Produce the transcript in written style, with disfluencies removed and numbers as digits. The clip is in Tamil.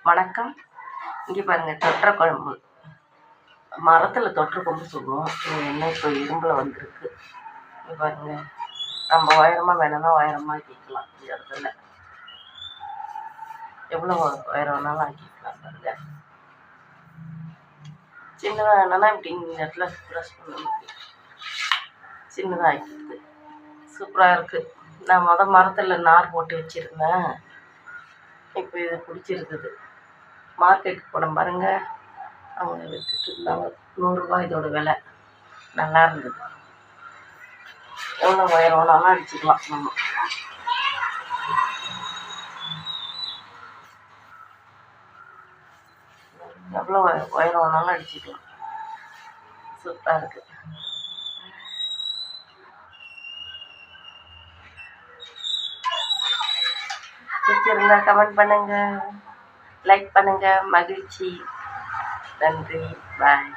வணக்கம். இங்கே பாருங்கள், தொற்ற குழம்பு. மரத்தில் தொற்ற கொம்பு சொல்லுவோம். இது என்ன இப்போ இரும்பில் வந்திருக்கு. இங்கே பாருங்கள், நம்ம உயரமாக வேணும்னா உயரமாக ஆக்கிக்கலாம். இந்த இடத்துல எவ்வளோ உயரம் வேணாலும் ஆக்கிக்கலாம். பாருங்கள், சின்னதாக என்னன்னா இப்படி இந்த இடத்துல ப்ரெஸ் பண்ண சின்னதாக ஆக்கிடுது. சூப்பராக இருக்குது. நான் மரத்தில் நார் போட்டு வச்சுருந்தேன். இப்போ இது பிடிச்சிருக்குது. மார்க்கெட்டுக்கு போன பாருங்க, அவங்க விற்றுட்டு இருந்தாங்க. 100 ரூபாய் இதோட விலை. நல்லா இருந்தது. எவ்வளோ உயரம் வேணாலும் அடிச்சுக்கலாம். நம்ம எவ்வளோ உயரம் வேணாலும் அடிச்சுக்கலாம். சூப்பராக இருக்குது. பிடிச்சிருந்தா கமெண்ட் பண்ணுங்க, லைக் பண்ணுங்க. மகிழ்ச்சி. நன்றி. பாய்.